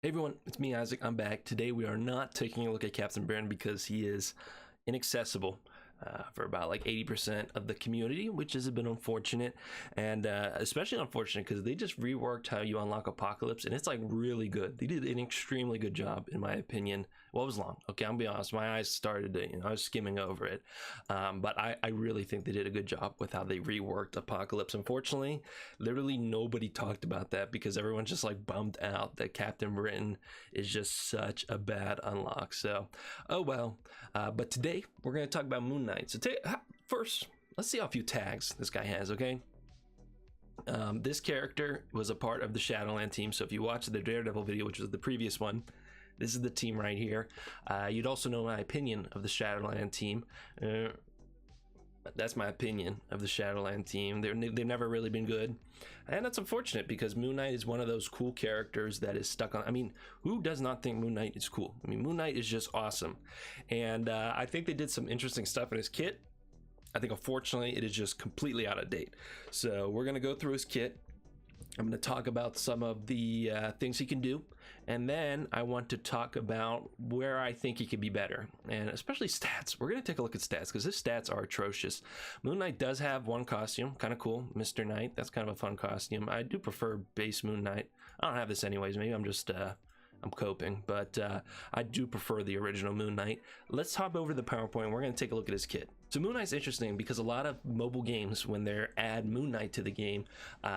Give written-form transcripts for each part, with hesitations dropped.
Hey everyone, it's me Isaac. I'm back. Today we are not taking a look at Captain Britain because he is inaccessible for about like 80% of the community, which is a bit unfortunate, and especially unfortunate because they just reworked how you unlock Apocalypse, and it's like really good. They did an extremely good job, in my opinion. Well, it was long. Okay, I'm gonna be honest. My eyes started to, I was skimming over it, but I really think they did a good job with how they reworked Apocalypse. Unfortunately, literally nobody talked about that because everyone's just like bummed out that Captain Britain is just such a bad unlock. So, oh well. But today we're gonna talk about Moon Knight. So first, let's see how few tags this guy has. Okay. This character was a part of the Shadowland team. So if you watch the Daredevil video, which was the previous one, this is the team right here. You'd also know my opinion of the Shadowland team. That's my opinion of the Shadowland team. They've never really been good, and that's unfortunate because Moon Knight is one of those cool characters that is stuck on. I mean, who does not think Moon Knight is cool? I mean, Moon Knight is just awesome, and I think they did some interesting stuff in his kit. I think unfortunately it is just completely out of date. So we're gonna go through his kit. I'm going to talk about some of the things he can do, and then I want to talk about where I think he could be better, and especially stats. We're going to take a look at stats because his stats are atrocious. Moon Knight does have one costume, kind of cool, Mr. Knight. That's kind of a fun costume. I do prefer base Moon Knight. I don't have this anyways. Maybe I'm just I'm coping, but I do prefer the original Moon Knight. Let's hop over to the PowerPoint. We're going to take a look at his kit. So Moon Knight's interesting because a lot of mobile games, when they add Moon Knight to the game,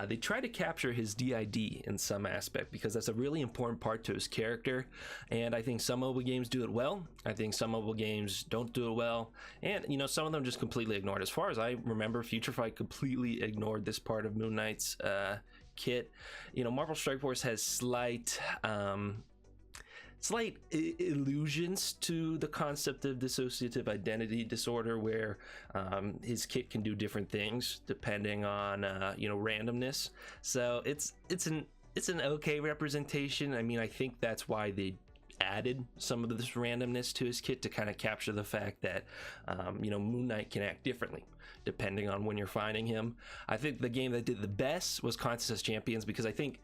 they try to capture his DID in some aspect because that's a really important part to his character. And I think some mobile games do it well. I think some mobile games don't do it well. And, you know, some of them just completely ignore it. As far as I remember, Future Fight completely ignored this part of Moon Knight's kit. You know, Marvel Strike Force has slight illusions to the concept of dissociative identity disorder, where his kit can do different things depending on randomness. So it's an okay representation. I mean, I think that's why they added some of this randomness to his kit to kind of capture the fact that Moon Knight can act differently depending on when you're finding him. I think the game that did the best was Contest as Champions, because I think,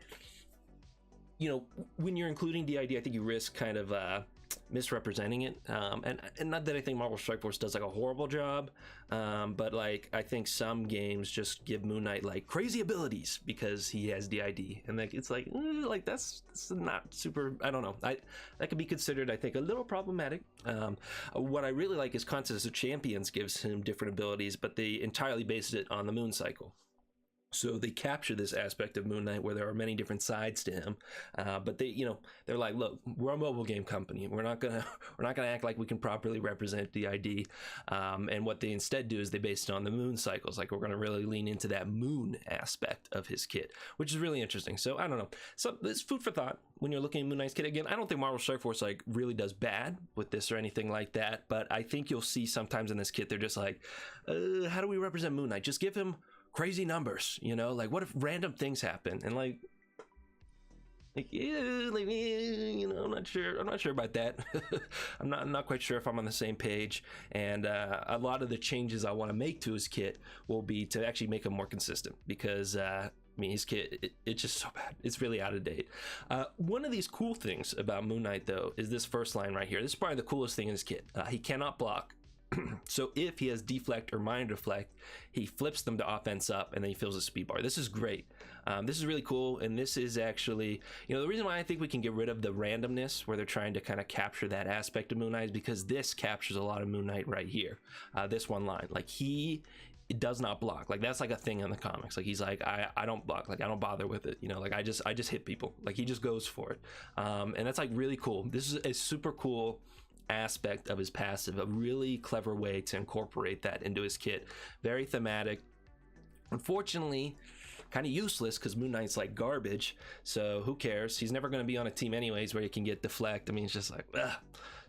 you know, when you're including DID, I think you risk kind of misrepresenting it, and not that I think Marvel Strike Force does like a horrible job, but like I think some games just give Moon Knight like crazy abilities because he has DID, and like it's like that's not super. I don't know. That could be considered, I think, a little problematic. What I really like is Contest of Champions gives him different abilities, but they entirely based it on the moon cycle. So they capture this aspect of Moon Knight where there are many different sides to him, but they're like, look, we're a mobile game company. We're not gonna act like we can properly represent the ID. And what they instead do is they base it on the moon cycles. Like, we're gonna really lean into that moon aspect of his kit, which is really interesting. So I don't know. So it's food for thought when you're looking at Moon Knight's kit. Again, I don't think Marvel Strike Force like really does bad with this or anything like that, but I think you'll see sometimes in this kit they're just like, how do we represent Moon Knight? Just give him crazy numbers, like what if random things happen, and I'm not sure about that. I'm not quite sure if I'm on the same page, and a lot of the changes I want to make to his kit will be to actually make him more consistent, because his kit, it's just so bad. It's really out of date. One of these cool things about Moon Knight, though, is this first line right here. This is probably the coolest thing in his kit. He cannot block. So if he has deflect or minor deflect, he flips them to offense up, and then he fills his speed bar. This is great. This is really cool, and this is actually, the reason why I think we can get rid of the randomness where they're trying to kind of capture that aspect of Moon Knight is because this captures a lot of Moon Knight right here. This one line, like he does not block. Like that's like a thing in the comics. Like he's like, I don't block. Like I don't bother with it. Like I just hit people. Like he just goes for it, and that's like really cool. This is a super cool aspect of his passive, a really clever way to incorporate that into his kit. Very thematic. Unfortunately, kind of useless because Moon Knight's like garbage, so who cares? He's never going to be on a team anyways where he can get deflect. I mean, it's just like, ugh.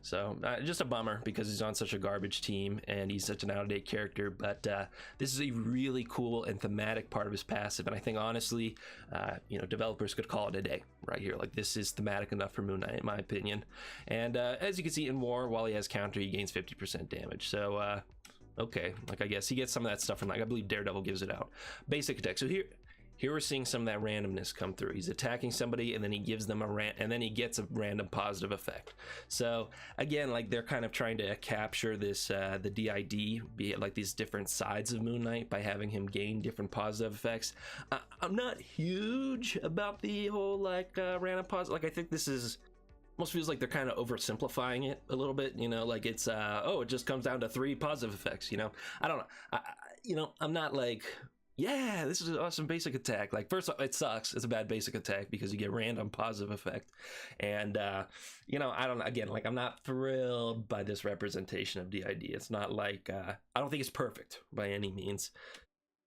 So just a bummer because he's on such a garbage team and he's such an out-of-date character, but this is a really cool and thematic part of his passive, and I think honestly developers could call it a day right here. Like this is thematic enough for Moon Knight in my opinion. And as you can see in war, while he has counter, he gains 50% damage. So okay, like I guess he gets some of that stuff from, like, I believe Daredevil gives it out. Basic attack. So Here we're seeing some of that randomness come through. He's attacking somebody and then he gives them and then he gets a random positive effect. So again, like they're kind of trying to capture this the DID, be it like these different sides of Moon Knight by having him gain different positive effects. I'm not huge about the whole like random positive. Like I think this is almost feels like they're kind of oversimplifying it a little bit, you know, like it's oh, it just comes down to 3 positive effects, you know. I don't know. You know, I'm not like, yeah, this is an awesome basic attack. Like, first off, it sucks. It's a bad basic attack because you get random positive effect. And, you know, I don't know. Again, like, I'm not thrilled by this representation of DID. It's not like, I don't think it's perfect by any means.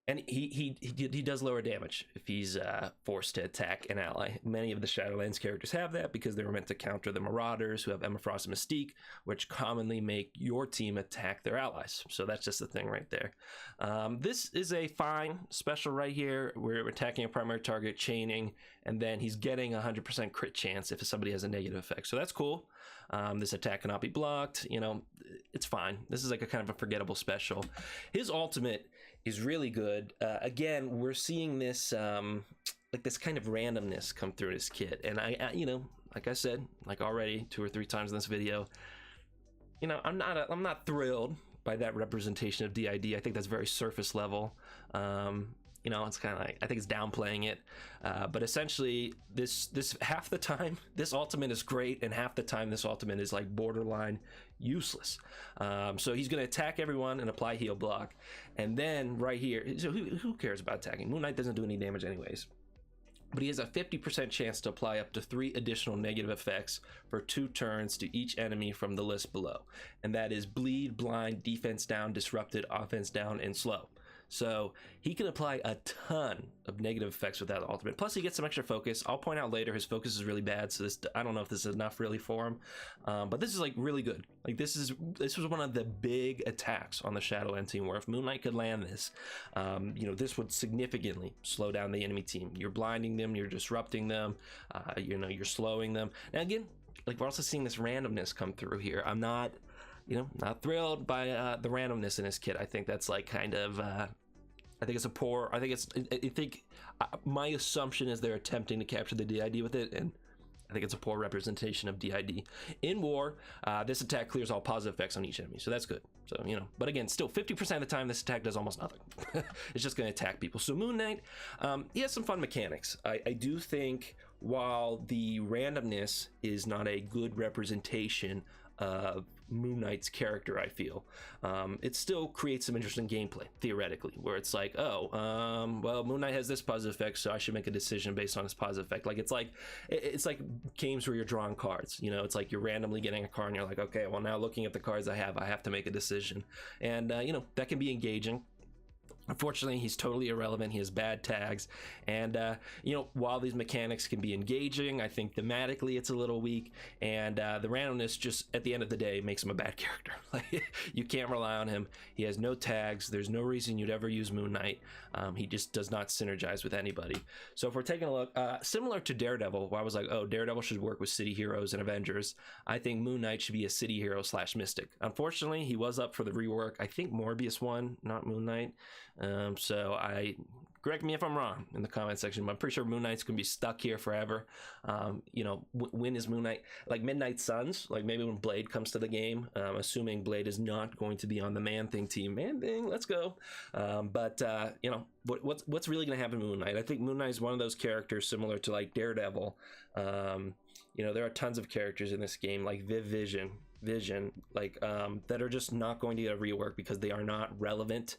And he does lower damage if he's forced to attack an ally. Many of the Shadowlands characters have that because they were meant to counter the Marauders who have Emma Frost and Mystique, which commonly make your team attack their allies. So that's just the thing right there. This is a fine special right here. We're attacking a primary target, chaining, and then he's getting 100% crit chance if somebody has a negative effect. So that's cool. This attack cannot be blocked. You know, it's fine. This is like a kind of a forgettable special. His ultimate is really good. Again, we're seeing this like this kind of randomness come through his kit, and I you know, like I said, like already 2 or 3 times in this video, you know, I'm not thrilled by that representation of DID. I think that's very surface level. You know, it's kind of like, I think it's downplaying it, but essentially this half the time this ultimate is great, and half the time this ultimate is like borderline useless. So he's going to attack everyone and apply heal block, and then right here, so who cares about attacking? Moon Knight doesn't do any damage anyways, but he has a 50% chance to apply up to 3 additional negative effects for 2 turns to each enemy from the list below, and that is bleed, blind, defense down, disrupted, offense down, and slow. So he can apply a ton of negative effects with that ultimate. Plus he gets some extra focus. I'll point out later his focus is really bad, so this, I don't know if this is enough really for him. But this is like really good. Like this was one of the big attacks on the Shadowland team, where if Moon Knight could land this, you know, this would significantly slow down the enemy team. You're blinding them, you're disrupting them, you know, you're slowing them. Now again, like we're also seeing this randomness come through here. I'm not, you know, not thrilled by the randomness in his kit. I think that's like kind of I think it's a poor, I think my assumption is they're attempting to capture the DID with it, and I think it's a poor representation of DID. In war, this attack clears all positive effects on each enemy, so that's good. So, you know, but again, still 50% of the time this attack does almost nothing. It's just going to attack people. So Moon Knight, he has some fun mechanics. I do think while the randomness is not a good representation of Moon Knight's character, I feel it still creates some interesting gameplay theoretically, where it's like, oh, well, Moon Knight has this positive effect, so I should make a decision based on his positive effect. Like it's like games where you're drawing cards, you know, it's like you're randomly getting a card and you're like, okay, well, now looking at the cards I have to make a decision, and you know, that can be engaging. Unfortunately, he's totally irrelevant. He has bad tags, and you know, while these mechanics can be engaging, I think thematically it's a little weak, and the randomness just at the end of the day makes him a bad character. Like, you can't rely on him. He has no tags. There's no reason you'd ever use Moon Knight. He just does not synergize with anybody. So if we're taking a look, similar to Daredevil, where I was like, oh, Daredevil should work with City Heroes and Avengers, I think Moon Knight should be a City Hero / Mystic. Unfortunately, he was up for the rework. I think Morbius won, not Moon Knight. So correct me if I'm wrong in the comment section, but I'm pretty sure Moon Knight's gonna be stuck here forever. You know, when is Moon Knight, like Midnight Suns, like maybe when Blade comes to the game, assuming Blade is not going to be on the Man-Thing team. Man-Thing, let's go. But you know, what's really gonna happen to Moon Knight? I think Moon Knight is one of those characters similar to like Daredevil. You know, there are tons of characters in this game like Vision, like that are just not going to get a rework because they are not relevant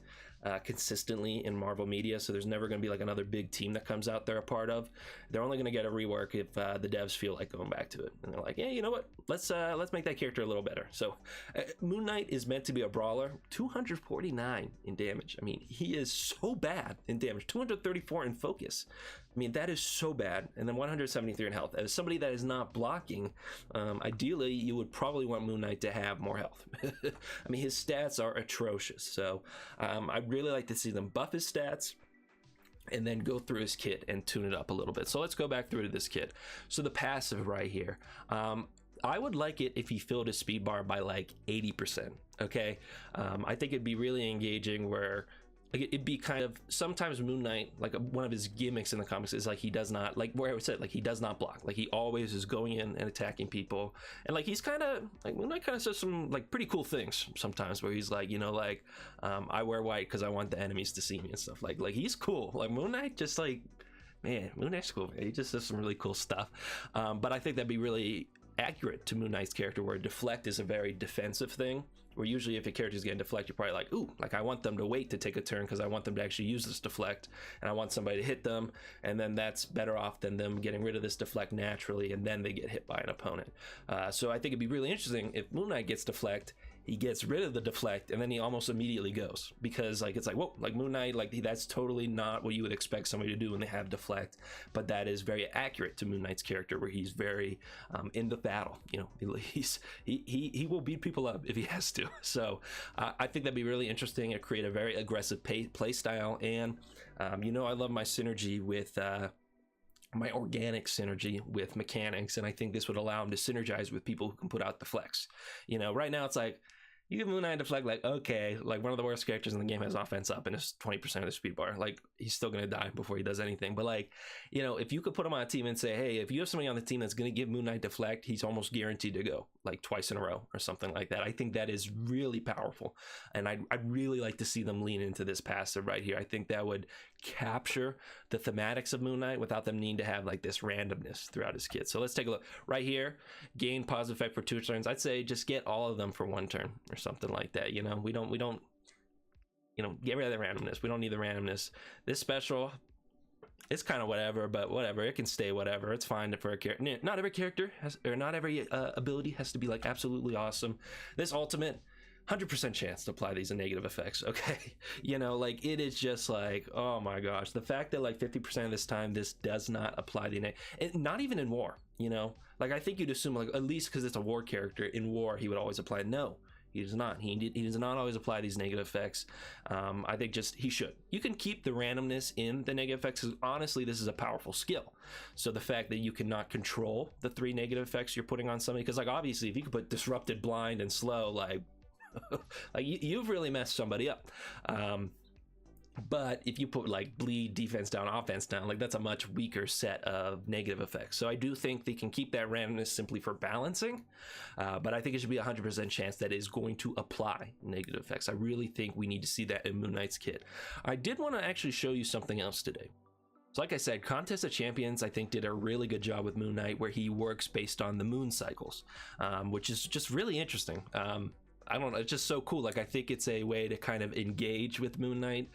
consistently in Marvel media. So there's never going to be like another big team that comes out they're a part of. They're only going to get a rework if the devs feel like going back to it, and they're like, yeah, you know what, let's make that character a little better. So Moon Knight is meant to be a brawler. 249 in damage. I mean, he is so bad in damage. 234 in focus. I mean, that is so bad. And then 173 in health. As somebody that is not blocking, ideally you would probably want Moon Knight to have more health. I mean, his stats are atrocious. So I'd really like to see them buff his stats and then go through his kit and tune it up a little bit. So let's go back through to this kit. So the passive right here. I would like it if he filled his speed bar by like 80%. Okay. I think it'd be really engaging where like it'd be kind of sometimes Moon Knight, like one of his gimmicks in the comics is like he does not, like where I said, like he does not block, like he always is going in and attacking people, and like he's kind of like Moon Knight kind of says some like pretty cool things sometimes where he's like, you know, like I wear white because I want the enemies to see me and stuff. Like he's cool. Like Moon Knight just like, man, Moon Knight's cool. He just does some really cool stuff. But I think that'd be really accurate to Moon Knight's character, where deflect is a very defensive thing, where usually if a character's getting deflect, you're probably like, ooh, like I want them to wait to take a turn because I want them to actually use this deflect, and I want somebody to hit them, and then that's better off than them getting rid of this deflect naturally and then they get hit by an opponent. So I think it'd be really interesting if Moon Knight gets deflect, he gets rid of the deflect, and then he almost immediately goes, because like it's like, whoa, like Moon Knight, like that's totally not what you would expect somebody to do when they have deflect, but that is very accurate to Moon Knight's character, where he's very in the battle, you know, he will beat people up if he has to. So I think that'd be really interesting and create a very aggressive play style. And you know, I love my synergy with my organic synergy with mechanics, and I think this would allow him to synergize with people who can put out deflects. You know, right now it's like you give Moon Knight deflect, like okay, like one of the worst characters in the game has offense up and it's 20% of the speed bar, like he's still gonna die before he does anything. But like, you know, if you could put him on a team and say, hey, if you have somebody on the team that's gonna give Moon Knight deflect, he's almost guaranteed to go like twice in a row or something like that. I think that is really powerful, and I'd really like to see them lean into this passive right here. I think that would capture the thematics of Moon Knight without them needing to have like this randomness throughout his kit. So let's take a look right here. Gain positive effect for 2 turns. I'd say just get all of them for 1 turn or something like that. You know, we don't, you know, get rid of the randomness. We don't need the randomness. This special, it's kind of whatever, but whatever, it can stay whatever. It's fine for a character. Not every character has, or not every ability has to be like absolutely awesome. This ultimate, 100% chance to apply these negative effects, okay? You know, like it is just like, oh my gosh, the fact that like 50% of this time this does not apply the not even in war, you know, like I think you'd assume like at least because it's a war character, in war he would always apply. No, he does not. He does not always apply these negative effects. I think just he should. You can keep the randomness in the negative effects, because honestly this is a powerful skill. So the fact that you cannot control the 3 negative effects you're putting on somebody, because like obviously if you could put disrupted, blind, and slow, like like you've really messed somebody up. But if you put like bleed, defense down, offense down, like that's a much weaker set of negative effects. So I do think they can keep that randomness simply for balancing, but I think it should be 100% chance that it is going to apply negative effects. I really think we need to see that in Moon Knight's kit. I did want to actually show you something else today. So like I said, Contest of Champions I think did a really good job with Moon Knight, where he works based on the moon cycles, which is just really interesting. I don't know, it's just so cool. Like I think it's a way to kind of engage with Moon Knight.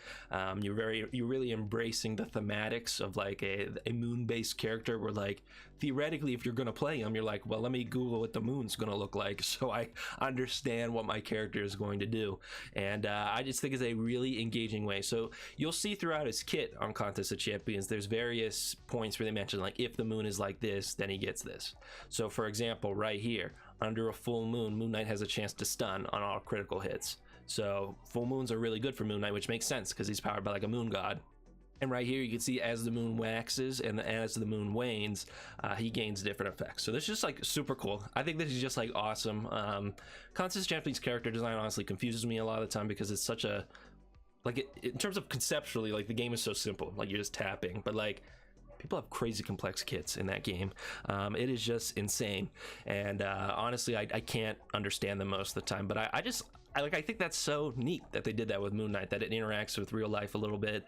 You're really embracing the thematics of like a moon-based character, where like theoretically if you're gonna play him, you're like, well, let me Google what the moon's gonna look like so I understand what my character is going to do. And I just think it's a really engaging way. So you'll see throughout his kit on Contest of Champions, there's various points where they mention like if the moon is like this, then he gets this. So for example, right here, under a full moon, Moon Knight has a chance to stun on all critical hits. So full moons are really good for Moon Knight, which makes sense because he's powered by like a moon god. And right here you can see as the moon waxes and as the moon wanes, he gains different effects. So this is just like super cool. I think this is just like awesome. Contest of Champions character design honestly confuses me a lot of the time, because it's such a, like in terms of conceptually, like the game is so simple, like you're just tapping, but like people have crazy complex kits in that game. It is just insane, and honestly I can't understand them most of the time, but I think that's so neat that they did that with Moon Knight, that it interacts with real life a little bit.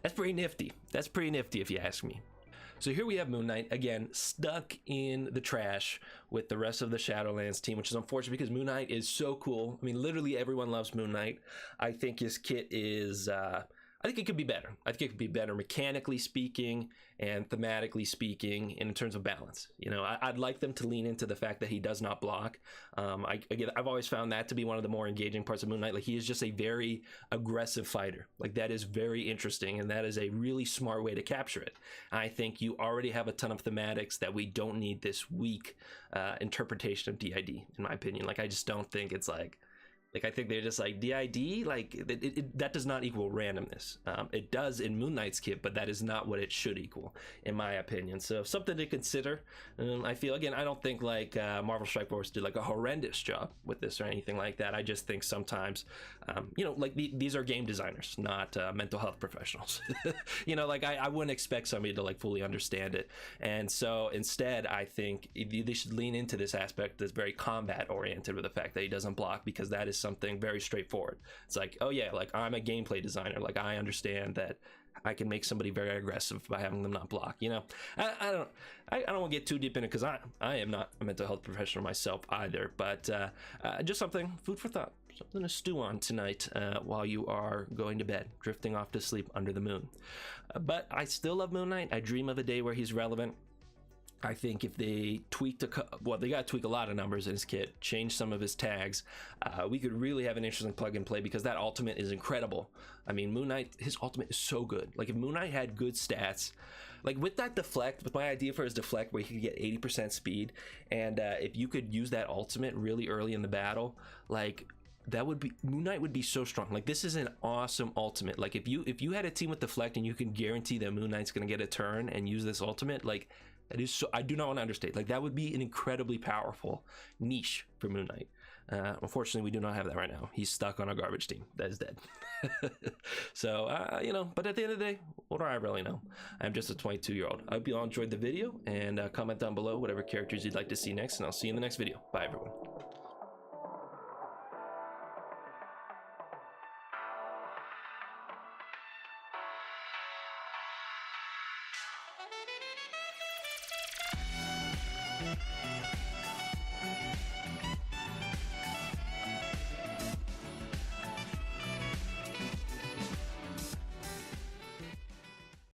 That's pretty nifty. That's pretty nifty if you ask me. So here we have Moon Knight, again, stuck in the trash with the rest of the Shadowlands team, which is unfortunate because Moon Knight is so cool. I mean, literally everyone loves Moon Knight. I think his kit is I think it could be better. I think it could be better mechanically speaking and thematically speaking, and in terms of balance. You know, I'd like them to lean into the fact that he does not block. I've always found that to be one of the more engaging parts of Moon Knight. Like he is just a very aggressive fighter. Like that is very interesting, and that is a really smart way to capture it. I think you already have a ton of thematics that we don't need this weak interpretation of DID, in my opinion. Like I just don't think it's like, Like I think they're just like DID, like that does not equal randomness. It does in Moon Knight's kit, but that is not what it should equal, in my opinion. So something to consider. I feel, again, I don't think like Marvel Strike Force did like a horrendous job with this or anything like that. I just think sometimes, like these are game designers, not mental health professionals. Like I wouldn't expect somebody to like fully understand it, and so instead, I think they should lean into this aspect that's very combat oriented with the fact that he doesn't block, because that is something very straightforward. It's like, oh yeah, like I'm a gameplay designer, like I understand that I can make somebody very aggressive by having them not block. I don't want to get too deep in it, because I am not a mental health professional myself either, but just something, food for thought, something to stew on tonight while you are going to bed, drifting off to sleep under the moon. But I still love Moon Knight. I dream of a day where he's relevant. I think if they tweaked they got to tweak a lot of numbers in his kit, change some of his tags, we could really have an interesting plug and play, because that ultimate is incredible. I mean, Moon Knight, his ultimate is so good. Like if Moon Knight had good stats, like with that deflect, with my idea for his deflect where he could get 80% speed, and if you could use that ultimate really early in the battle, like that would be, Moon Knight would be so strong. Like this is an awesome ultimate. Like if you had a team with deflect and you can guarantee that Moon Knight's gonna get a turn and use this ultimate, like that is so, I do not want to understate. Like that would be an incredibly powerful niche for Moon Knight. Unfortunately, we do not have that right now. He's stuck on a garbage team that is dead. So, but at the end of the day, what do I really know? I'm just a 22-year-old. I hope you all enjoyed the video, and comment down below whatever characters you'd like to see next, and I'll see you in the next video. Bye, everyone.